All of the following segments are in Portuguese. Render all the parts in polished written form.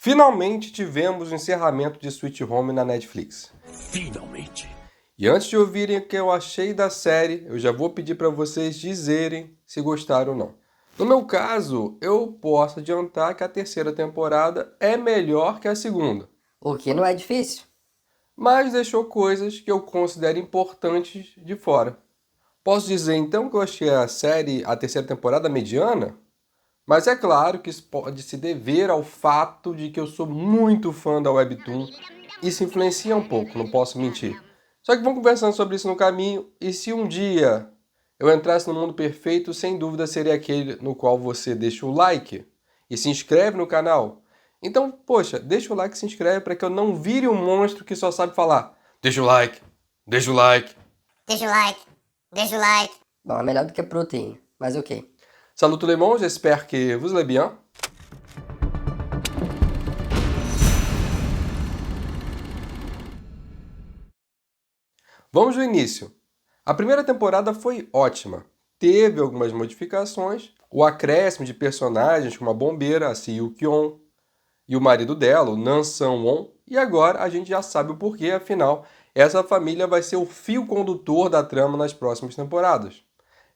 Finalmente tivemos o encerramento de Sweet Home na Netflix. Finalmente. E antes de ouvirem o que eu achei da série, eu já vou pedir para vocês dizerem se gostaram ou não. No meu caso, eu posso adiantar que a terceira temporada é melhor que a segunda, O que não é difícil. mas deixou coisas que eu considero importantes de fora. Posso dizer então que eu achei a terceira temporada mediana? Mas é claro que isso pode se dever ao fato de que eu sou muito fã da Webtoon. Isso influencia um pouco, não posso mentir. Só que vamos conversando sobre isso no caminho, e se um dia eu entrasse no mundo perfeito, sem dúvida seria aquele no qual você deixa o like e se inscreve no canal. Então, poxa, deixa o like e se inscreve para que eu não vire um monstro que só sabe falar. Deixa o like, deixa o like. Deixa o like, deixa o like. Bom, é melhor do que proteína, mas ok. Salut tout le monde, j'espère que vous allez bien. Vamos do início. A primeira temporada foi ótima. Teve algumas modificações, o acréscimo de personagens como a bombeira, a Seo Kyon, e o marido dela, o Nan Sang-won, e agora a gente já sabe o porquê, afinal, essa família vai ser o fio condutor da trama nas próximas temporadas.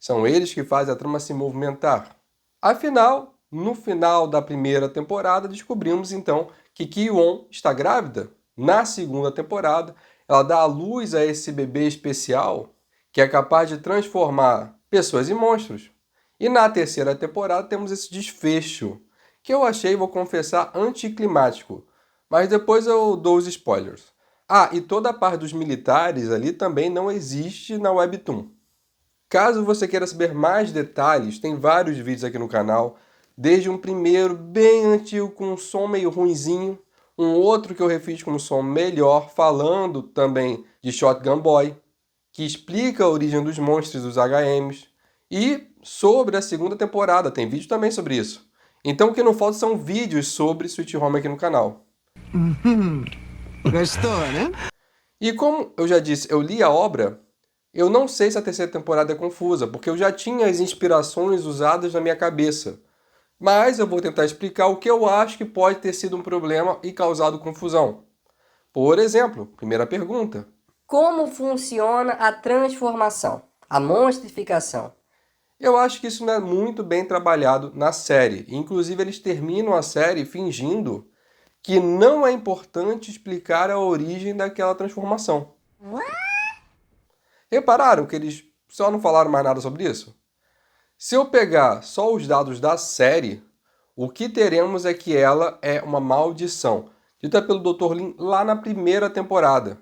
São eles que fazem a trama se movimentar. Afinal, no final da primeira temporada, descobrimos então que Ki-won está grávida. Na segunda temporada, ela dá à luz a esse bebê especial que é capaz de transformar pessoas em monstros. E na terceira temporada temos esse desfecho, que eu achei, vou confessar, anticlimático. Mas depois eu dou os spoilers. Ah, e toda a parte dos militares ali também não existe na Webtoon. Caso você queira saber mais detalhes, tem vários vídeos aqui no canal, desde um primeiro bem antigo com um som meio ruinzinho, um outro que eu refiz com um som melhor, falando também de Shotgun Boy, que explica a origem dos monstros dos HMs, e sobre a segunda temporada, tem vídeo também sobre isso. Então o que não falta são vídeos sobre Sweet Home aqui no canal. Gostou, né? E como eu já disse, eu li a obra, eu não sei se a terceira temporada é confusa, porque eu já tinha as inspirações usadas na minha cabeça. Mas eu vou tentar explicar o que eu acho que pode ter sido um problema e causado confusão. Por exemplo, primeira pergunta. Como funciona a transformação, a monstrificação? Eu acho que isso não é muito bem trabalhado na série. Inclusive, eles terminam a série fingindo que não é importante explicar a origem daquela transformação. Repararam que eles só não falaram mais nada sobre isso? Se eu pegar só os dados da série, o que teremos é que ela é uma maldição, dita pelo Dr. Lin lá na primeira temporada.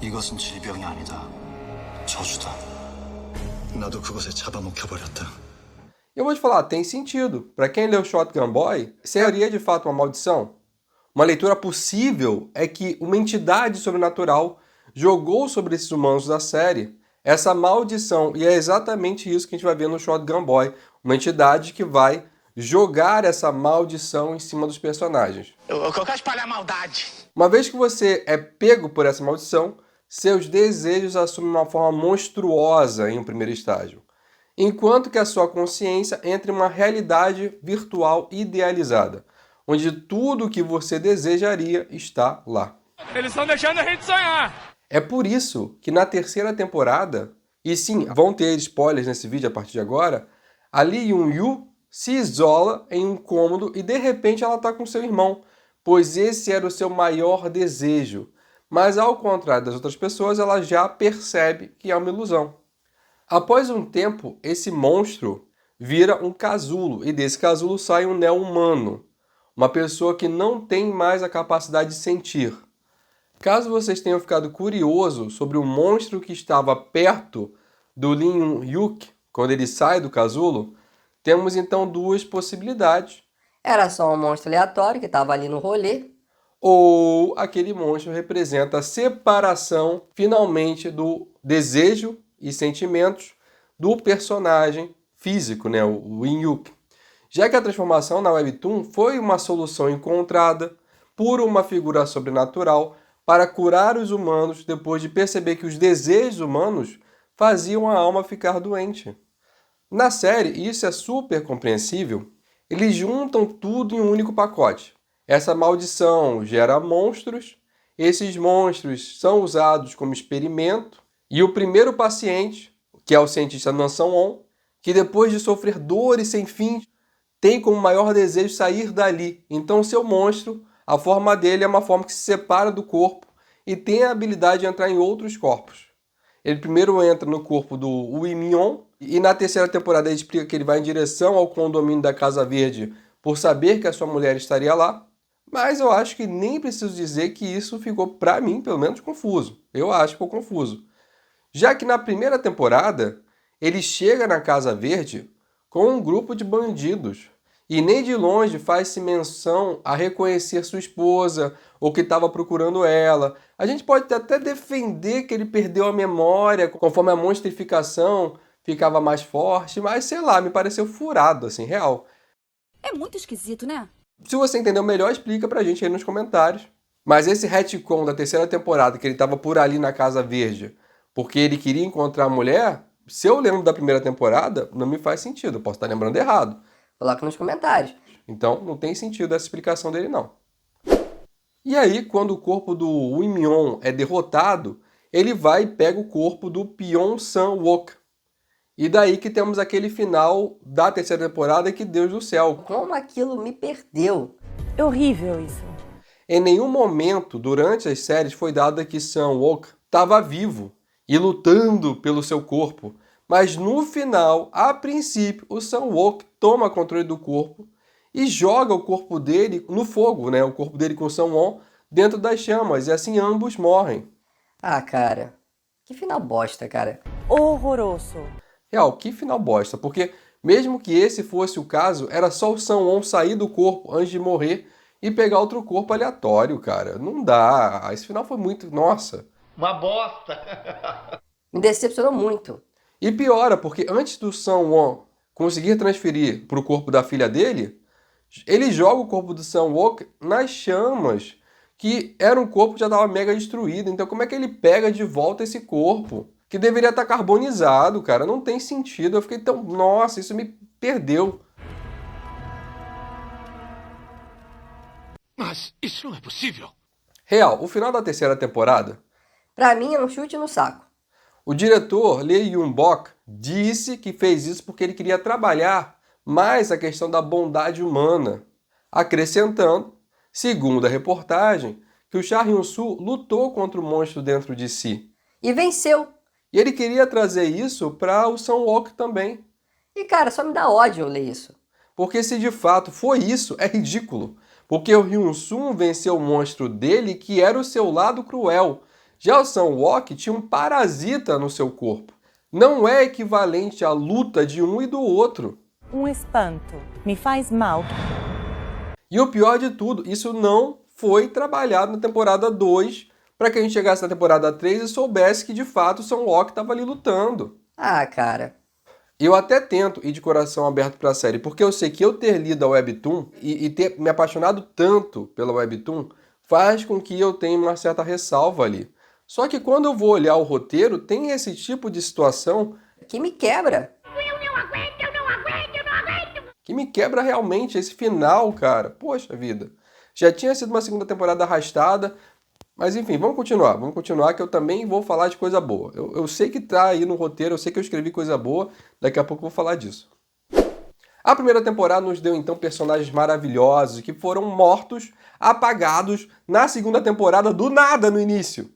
이것은 질병이 아니다. 저주다. 나도 그것에 잡아먹혀버렸다. Eu vou te falar, tem sentido. Para quem leu Shotgun Boy, seria de fato uma maldição. Uma leitura possível é que uma entidade sobrenatural jogou sobre esses humanos da série essa maldição, e é exatamente isso que a gente vai ver no Shotgun Boy, uma entidade que vai jogar essa maldição em cima dos personagens. Eu quero espalhar maldade. Uma vez que você é pego por essa maldição, seus desejos assumem uma forma monstruosa em um primeiro estágio, enquanto que a sua consciência entra em uma realidade virtual idealizada, onde tudo o que você desejaria está lá. Eles estão deixando a gente sonhar. É por isso que na terceira temporada, e sim, vão ter spoilers nesse vídeo a partir de agora, a Lee Yoon-yu se isola em um cômodo e de repente ela está com seu irmão, pois esse era o seu maior desejo. Mas ao contrário das outras pessoas, ela já percebe que é uma ilusão. Após um tempo, esse monstro vira um casulo, e desse casulo sai um neo-humano, uma pessoa que não tem mais a capacidade de sentir. Caso vocês tenham ficado curiosos sobre o monstro que estava perto do Lee Yoon-hyuk quando ele sai do casulo, temos então duas possibilidades. Era só um monstro aleatório que estava ali no rolê. Ou aquele monstro representa a separação, finalmente, do desejo e sentimentos do personagem físico, né, o In-hyuk. Já que a transformação na Webtoon foi uma solução encontrada por uma figura sobrenatural para curar os humanos depois de perceber que os desejos humanos faziam a alma ficar doente. Na série, isso é super compreensível. Eles juntam tudo em um único pacote. Essa maldição gera monstros, esses monstros são usados como experimento, e o primeiro paciente, que é o cientista Nansão-On, que depois de sofrer dores sem fim, tem como maior desejo sair dali. Então seu monstro, a forma dele é uma forma que se separa do corpo e tem a habilidade de entrar em outros corpos. Ele primeiro entra no corpo do Woo Min-yon, e na terceira temporada ele explica que ele vai em direção ao condomínio da Casa Verde por saber que a sua mulher estaria lá. Mas eu acho que nem preciso dizer que isso ficou, pra mim, pelo menos, confuso. Eu acho que ficou confuso. Já que na primeira temporada, ele chega na Casa Verde com um grupo de bandidos. E nem de longe faz-se menção a reconhecer sua esposa ou que estava procurando ela. A gente pode até defender que ele perdeu a memória conforme a monstrificação ficava mais forte, mas sei lá, me pareceu furado, assim, real. É muito esquisito, né? Se você entendeu melhor, explica pra gente aí nos comentários. Mas esse retcon da terceira temporada, que ele estava por ali na Casa Verde porque ele queria encontrar a mulher, se eu lembro da primeira temporada, não me faz sentido. Eu posso estar lembrando errado. Coloca nos comentários. Então, não tem sentido essa explicação dele, não. E aí, quando o corpo do Woo Min-yon é derrotado, ele vai e pega o corpo do Pyon Sang-wook. E daí que temos aquele final da terceira temporada que, Deus do céu, Como aquilo me perdeu. É horrível isso. em nenhum momento durante as séries foi dado que Sang-wook estava vivo e lutando pelo seu corpo. Mas no final, a princípio, o Sang-wook toma controle do corpo e joga o corpo dele no fogo, né? O corpo dele com o Sang-won dentro das chamas. E assim ambos morrem. Ah, cara. Que final bosta, cara. Horroroso. Real, que final bosta. Porque mesmo que esse fosse o caso, era só o Sang-won sair do corpo antes de morrer e pegar outro corpo aleatório, cara. Não dá. Esse final foi muito... Nossa. Uma bosta. Me decepcionou muito. E piora, porque antes do Sang-won conseguir transferir para o corpo da filha dele, ele joga o corpo do Sang-wook nas chamas, que era um corpo que já estava mega destruído. Então como é que ele pega de volta esse corpo? Que deveria estar carbonizado, cara. Não tem sentido. Eu fiquei tão... Nossa, isso me perdeu. Mas isso não é possível. Real, o final da terceira temporada, Pra mim é um chute no saco. o diretor Lee Yoon-bok disse que fez isso porque ele queria trabalhar mais a questão da bondade humana, acrescentando, segundo a reportagem, que o Cha Hyun-soo lutou contra o monstro dentro de si. E venceu. E ele queria trazer isso para o Sang-wook também. E cara, só me dá ódio eu ler isso. Porque se de fato foi isso, é ridículo. Porque o Hyun-soo venceu o monstro dele, que era o seu lado cruel. Já o Sang-wook tinha um parasita no seu corpo. Não é equivalente à luta de um e do outro. Um espanto. Me faz mal. E o pior de tudo, isso não foi trabalhado na temporada 2 para que a gente chegasse na temporada 3 e soubesse que de fato o Sang-wook estava ali lutando. Ah, cara. Eu até tento ir de coração aberto para a série, porque eu sei que eu ter lido a Webtoon e ter me apaixonado tanto pela Webtoon faz com que eu tenha uma certa ressalva ali. Só que quando eu vou olhar o roteiro, tem esse tipo de situação Que me quebra. que me quebra realmente esse final, cara. Poxa vida. Já tinha sido uma segunda temporada arrastada, mas enfim, vamos continuar que eu também vou falar de coisa boa. Eu sei que tá aí no roteiro, eu sei que eu escrevi coisa boa, daqui a pouco eu vou falar disso. A primeira temporada nos deu então personagens maravilhosos que foram mortos, apagados na segunda temporada do nada no início.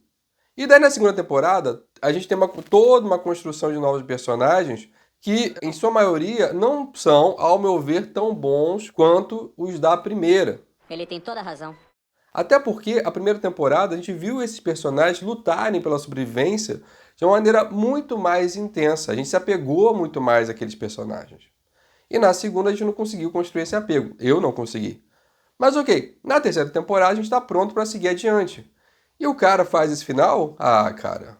E daí na segunda temporada a gente tem toda uma construção de novos personagens que, em sua maioria, não são, ao meu ver, tão bons quanto os da primeira. Ele tem toda a razão. Até porque a primeira temporada a gente viu esses personagens lutarem pela sobrevivência de uma maneira muito mais intensa. A gente se apegou muito mais àqueles personagens. E na segunda a gente não conseguiu construir esse apego. Eu não consegui. Mas ok, na terceira temporada a gente está pronto para seguir adiante. E o cara faz esse final? Ah, cara.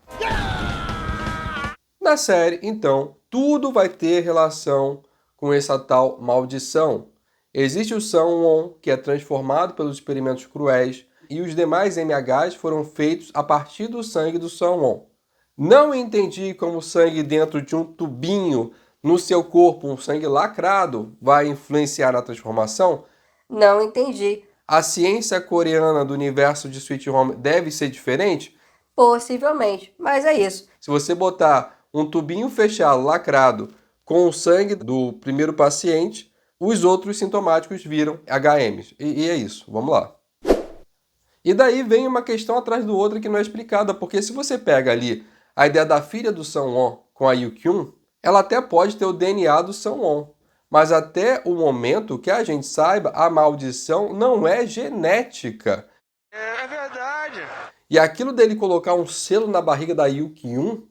Na série, então, tudo vai ter relação com essa tal maldição. Existe o Sang-won, que é transformado pelos experimentos cruéis, e os demais MHs foram feitos a partir do sangue do Sang-won. Não entendi como o sangue dentro de um tubinho no seu corpo um sangue lacrado vai influenciar na transformação? Não entendi. A ciência coreana do universo de Sweet Home deve ser diferente? Possivelmente, mas é isso. Se você botar um tubinho fechado, lacrado, com o sangue do primeiro paciente, os outros sintomáticos viram HMs. E é isso, vamos lá. E daí vem uma questão atrás do outro que não é explicada, porque se você pega ali a ideia da filha do Sung-won com a Yoo-kyun, ela até pode ter o DNA do Sung-won, mas até o momento que a gente saiba, a maldição não é genética. É verdade. E aquilo dele colocar um selo na barriga da Yoo-kyun,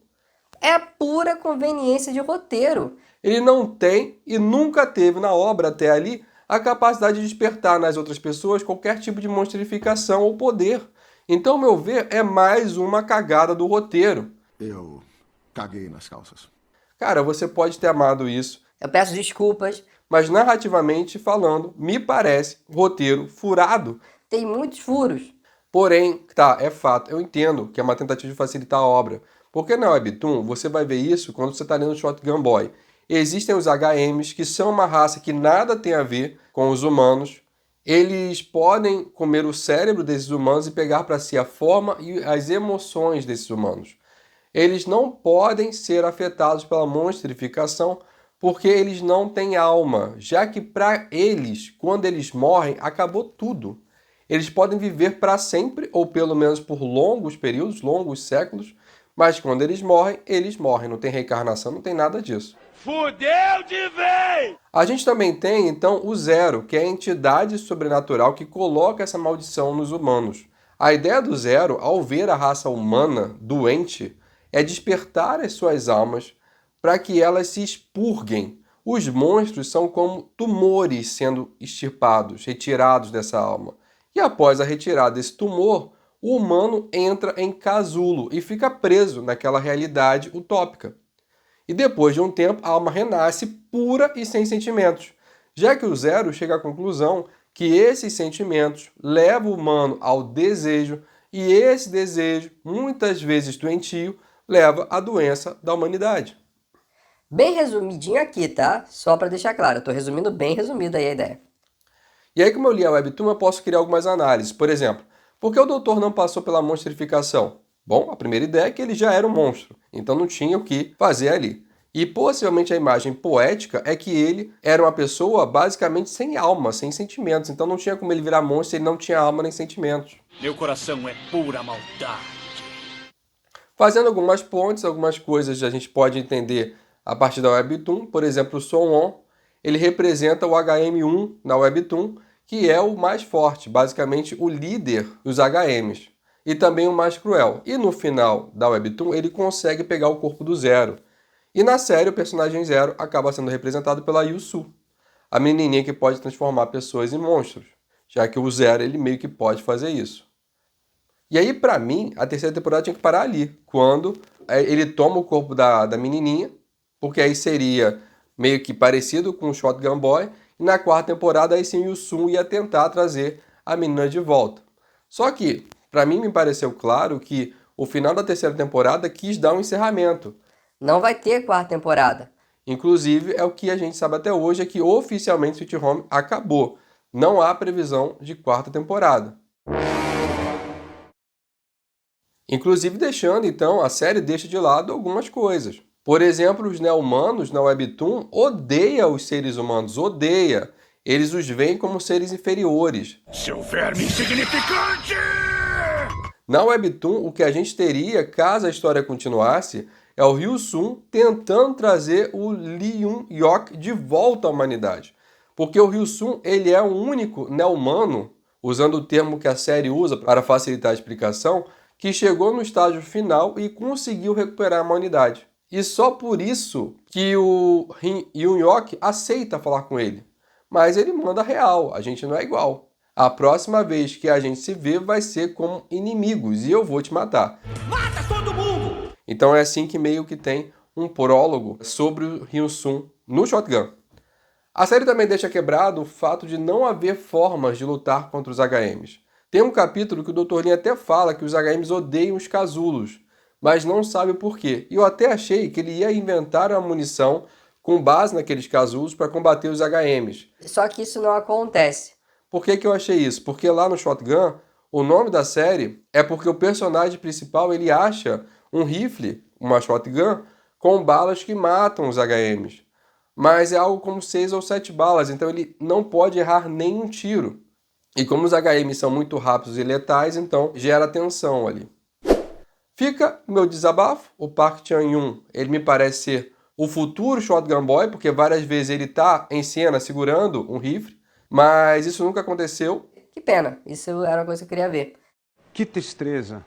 É pura conveniência de roteiro. ele não tem e nunca teve na obra até ali a capacidade de despertar nas outras pessoas qualquer tipo de monstrificação ou poder. Então, ao meu ver, é mais uma cagada do roteiro. Eu caguei nas calças. Cara, você pode ter amado isso, Eu peço desculpas. mas narrativamente falando, me parece roteiro furado. Tem muitos furos. Porém, tá, é fato, eu entendo que é uma tentativa de facilitar a obra. Porque na Webtoon, você vai ver isso quando você está lendo Shotgun Boy. Existem os HMs, que são uma raça que nada tem a ver com os humanos. Eles podem comer o cérebro desses humanos e pegar para si a forma e as emoções desses humanos. Eles não podem ser afetados pela monstrificação porque eles não têm alma, já que para eles, quando eles morrem, acabou tudo. Eles podem viver para sempre, ou pelo menos por longos períodos, longos séculos, mas quando eles morrem, não tem reencarnação, não tem nada disso. Fudeu de vez! A gente também tem, então, o Zero, que é a entidade sobrenatural que coloca essa maldição nos humanos. A ideia do Zero, ao ver a raça humana doente, é despertar as suas almas para que elas se expurguem. Os monstros são como tumores sendo extirpados, retirados dessa alma. E após a retirada desse tumor, o humano entra em casulo e fica preso naquela realidade utópica. E depois de um tempo, a alma renasce pura e sem sentimentos, já que o Zero chega à conclusão que esses sentimentos levam o humano ao desejo, e esse desejo, muitas vezes doentio, leva à doença da humanidade. Bem resumidinho aqui, tá? Só para deixar claro, eu tô resumindo bem resumido aí a ideia. E aí, como eu li a Webtoon, eu posso criar algumas análises. Por exemplo, por que o doutor não passou pela monstrificação? Bom, a primeira ideia é que ele já era um monstro, então não tinha o que fazer ali. E possivelmente a imagem poética é que ele era uma pessoa basicamente sem alma, sem sentimentos, então não tinha como ele virar monstro, ele não tinha alma nem sentimentos. Meu coração é pura maldade. Fazendo algumas pontes, algumas coisas a gente pode entender a partir da Webtoon. Por exemplo, o Sung-won, ele representa o HM1 na Webtoon, que é o mais forte, basicamente o líder dos HMs, e também o mais cruel. E no final da Webtoon, ele consegue pegar o corpo do Zero. E na série, o personagem Zero acaba sendo representado pela Yoo-soo, a menininha que pode transformar pessoas em monstros, já que o Zero ele meio que pode fazer isso. E aí, pra mim, a terceira temporada tinha que parar ali, quando ele toma o corpo da menininha, porque aí seria meio que parecido com o Shotgun Boy, e na quarta temporada aí sim o Yoo-soo ia tentar trazer a menina de volta. Só que, pra mim, me pareceu claro que o final da terceira temporada quis dar um encerramento. Não vai ter quarta temporada. Inclusive, é o que a gente sabe até hoje, é que oficialmente Sweet Home acabou. Não há previsão de quarta temporada. Inclusive deixando, então, a série deixa de lado algumas coisas. Por exemplo, os neo-humanos na Webtoon odeiam os seres humanos, odeia. Eles os veem como seres inferiores. Seu verme insignificante! Na Webtoon, o que a gente teria, caso a história continuasse, é o Hyo-sun tentando trazer o Lee Yun-yok de volta à humanidade. Porque o Hyo-sun, ele é o único neo-humano, usando o termo que a série usa para facilitar a explicação, que chegou no estágio final e conseguiu recuperar a humanidade. E só por isso que o Yun-yok aceita falar com ele. Mas ele manda real, a gente não é igual. A próxima vez que a gente se vê vai ser como inimigos e eu vou te matar. Mata todo mundo! Então é assim que meio que tem um prólogo sobre o Hyo-sun no Shotgun. A série também deixa quebrado o fato de não haver formas de lutar contra os HMs. Tem um capítulo que o Dr. Lin até fala que os HMs odeiam os casulos, mas não sabe o porquê. E eu até achei que ele ia inventar uma munição com base naqueles casulos para combater os HMs. Só que isso não acontece. Por que eu achei isso? Porque lá no Shotgun, o nome da série é porque o personagem principal ele acha um rifle, uma shotgun, com balas que matam os HMs. Mas é algo como 6 ou 7 balas, então ele não pode errar nenhum tiro. E como os HMs são muito rápidos e letais, então gera tensão ali. Fica o meu desabafo, o Park Chan-yoon, ele me parece ser o futuro Shotgun Boy, porque várias vezes ele está em cena segurando um rifle, mas isso nunca aconteceu. Que pena, isso era uma coisa que eu queria ver. Que tristeza.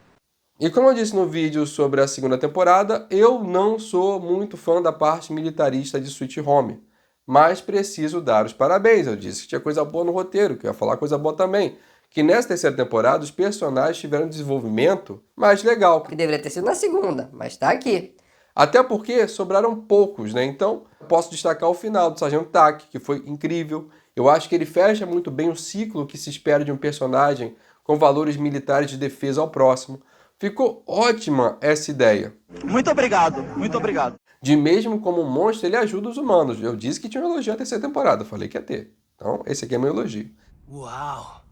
E como eu disse no vídeo sobre a segunda temporada, eu não sou muito fã da parte militarista de Sweet Home, mas preciso dar os parabéns. Eu disse que tinha coisa boa no roteiro, que eu ia falar coisa boa também. Que nessa terceira temporada os personagens tiveram um desenvolvimento mais legal. Que deveria ter sido na segunda, mas tá aqui. Até porque sobraram poucos, né? Então, posso destacar o final do Sargento Tak, que foi incrível. Eu acho que ele fecha muito bem o ciclo que se espera de um personagem com valores militares de defesa ao próximo. Ficou ótima essa ideia. Muito obrigado, muito obrigado. De mesmo como um monstro, ele ajuda os humanos. Eu disse que tinha um elogio na terceira temporada, eu falei que ia ter. Então, esse aqui é meu elogio. Uau!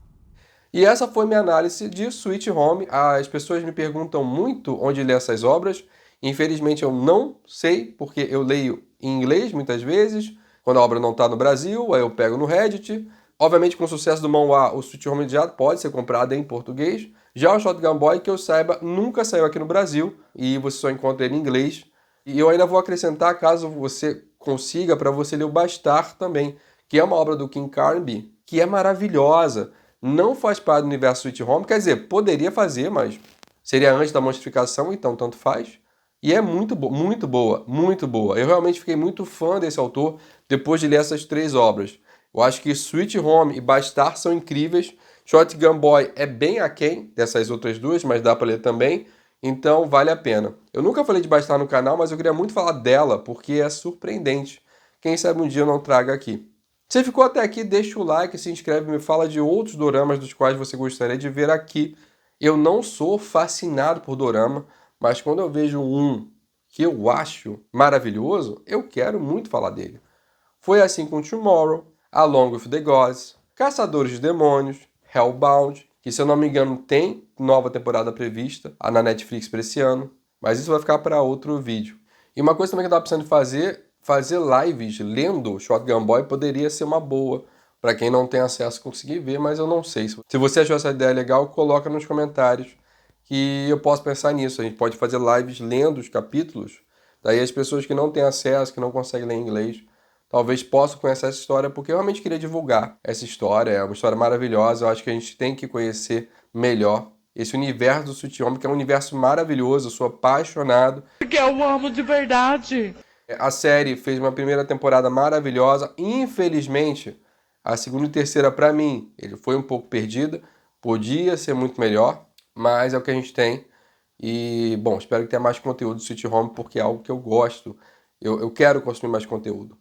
E essa foi minha análise de Sweet Home. As pessoas me perguntam muito onde ler essas obras. Infelizmente eu não sei, porque eu leio em inglês muitas vezes, quando a obra não está no Brasil, aí eu pego no Reddit. Obviamente, com o sucesso do manhwa, o Sweet Home já pode ser comprado em português. Já o Shotgun Boy, que eu saiba, nunca saiu aqui no Brasil e você só encontra ele em inglês. E eu ainda vou acrescentar, caso você consiga, para você ler o Bastard também, que é uma obra do King Carnaby, que é maravilhosa. Não faz parte do universo Sweet Home, quer dizer, poderia fazer, mas seria antes da monstrificação, então tanto faz. E é muito boa, muito boa, muito boa. Eu realmente fiquei muito fã desse autor depois de ler essas 3 obras. Eu acho que Sweet Home e Bastard são incríveis. Shotgun Boy é bem aquém dessas outras 2, mas dá para ler também. Então vale a pena. Eu nunca falei de Bastard no canal, mas eu queria muito falar dela, porque é surpreendente. Quem sabe um dia eu não traga aqui. Se ficou até aqui, deixa o like, se inscreve, me fala de outros doramas dos quais você gostaria de ver aqui. Eu não sou fascinado por dorama, mas quando eu vejo um que eu acho maravilhoso, eu quero muito falar dele. Foi assim com Tomorrow, Along with the Gods, Caçadores de Demônios, Hellbound, que se eu não me engano tem nova temporada prevista na Netflix para esse ano, mas isso vai ficar para outro vídeo. E uma coisa também que eu estava precisando fazer lives lendo Shotgun Boy poderia ser uma boa, para quem não tem acesso conseguir ver, mas eu não sei. Se você achou essa ideia legal, coloca nos comentários que eu posso pensar nisso. A gente pode fazer lives lendo os capítulos, daí as pessoas que não têm acesso, que não conseguem ler em inglês, talvez possam conhecer essa história, porque eu realmente queria divulgar essa história. É uma história maravilhosa, eu acho que a gente tem que conhecer melhor esse universo do Sweet Home, que é um universo maravilhoso, eu sou apaixonado. Porque eu amo de verdade. A série fez uma primeira temporada maravilhosa, infelizmente, a segunda e terceira, para mim, ele foi um pouco perdida, podia ser muito melhor, mas é o que a gente tem. E, bom, espero que tenha mais conteúdo do Sweet Home, porque é algo que eu gosto. Eu quero consumir mais conteúdo.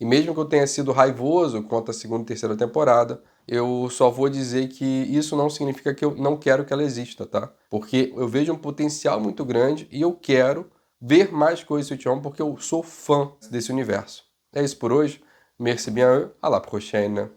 E mesmo que eu tenha sido raivoso quanto à segunda e terceira temporada, eu só vou dizer que isso não significa que eu não quero que ela exista, tá? Porque eu vejo um potencial muito grande e eu quero ver mais coisas do Sweet Home porque eu sou fã desse universo. É isso por hoje. Merci bien, à la prochaine.